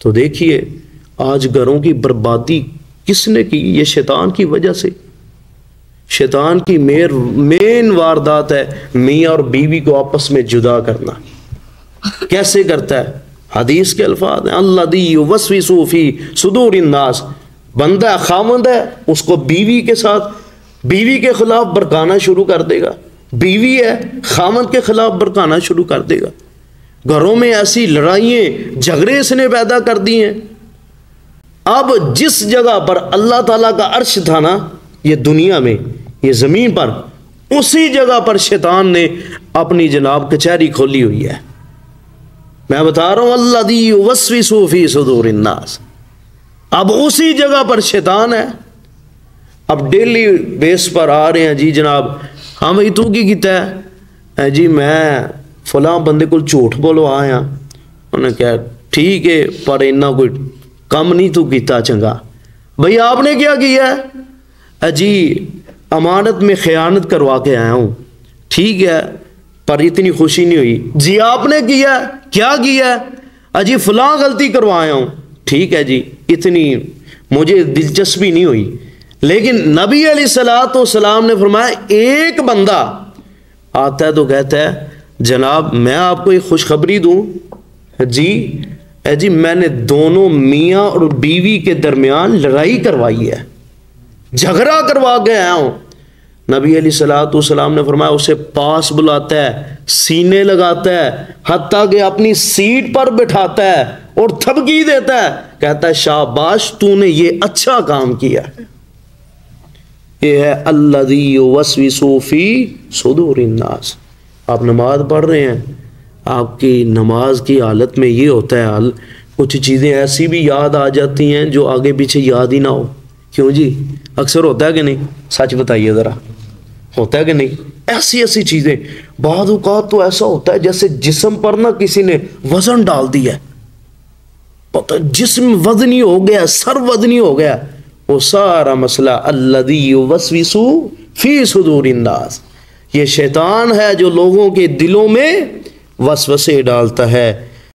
تو دیکھیے آج گھروں کی بربادی کس نے کی؟ یہ شیطان کی وجہ سے۔ شیطان کی مین واردات ہے میاں اور بیوی کو آپس میں جدا کرنا۔ کیسے کرتا ہے؟ حدیث کے الفاظ ہیں الذی یوسوس فی صدور الناس، بندہ خاوند ہے، اس کو بیوی کے ساتھ بیوی کے خلاف بھڑکانا شروع کر دے گا، بیوی ہے خاوند کے خلاف بھڑکانا شروع کر دے گا۔ گھروں میں ایسی لڑائیاں جھگڑے اس نے پیدا کر دی ہیں۔ اب جس جگہ پر اللہ تعالیٰ کا عرش تھا نا، یہ دنیا میں، یہ زمین پر، اسی جگہ پر شیطان نے اپنی جناب کچہری کھولی ہوئی ہے۔ میں بتا رہا ہوں الذی یوسوس فی صدور الناس، اب اسی جگہ پر شیطان ہے۔ اب ڈیلی بیس پر آ رہے ہیں جی جناب، ہاں بھائی تو کی کیتا ہے؟ جی میں فلاں بندے کو جھوٹ بولو آیا، انہوں نے کہا ٹھیک ہے پر اتنا کوئی کم نہیں تو کیتا چنگا۔ بھئی آپ نے کیا کیا ہے؟ جی امانت میں خیانت کروا کے آیا ہوں، ٹھیک ہے پر اتنی خوشی نہیں ہوئی۔ جی آپ نے کیا ہے؟ کیا کیا ہے؟ جی فلاں غلطی کروایا ہوں، ٹھیک ہے جی اتنی مجھے دلچسپی نہیں ہوئی۔ لیکن نبی علیہ الصلوۃ والسلام نے فرمایا ایک بندہ آتا ہے تو کہتا ہے جناب میں آپ کو ایک خوشخبری دوں، جی میں نے دونوں میاں اور بیوی کے درمیان لڑائی کروائی ہے، جھگڑا کروا کے آیا ہوں۔ نبی علیہ الصلوۃ والسلام نے فرمایا اسے پاس بلاتا ہے، سینے لگاتا ہے، حتیٰ کہ اپنی سیٹ پر بٹھاتا ہے اور تھپکی دیتا ہے، کہتا ہے شاباش تو نے یہ اچھا کام کیا۔ یہ ہے الذی یوسوس فی صدور الناس۔ آپ نماز پڑھ رہے ہیں، آپ کی نماز کی حالت میں یہ ہوتا ہے حال، کچھ چیزیں ایسی بھی یاد آ جاتی ہیں جو آگے پیچھے یاد ہی نہ ہو۔ کیوں جی؟ اکثر ہوتا ہے کہ نہیں؟ سچ بتائیے ذرا، ہوتا ہے کہ نہیں؟ ایسی چیزیں بعض اوقات تو ایسا ہوتا ہے جیسے جسم پر نہ کسی نے وزن ڈال دیا ہے، پتہ جسم وزنی ہو گیا، سر وزنی ہو گیا۔ وہ سارا مسئلہ الذی یوسوس فی صدور الناس، یہ شیطان ہے جو لوگوں کے دلوں میں وسوسے ڈالتا ہے۔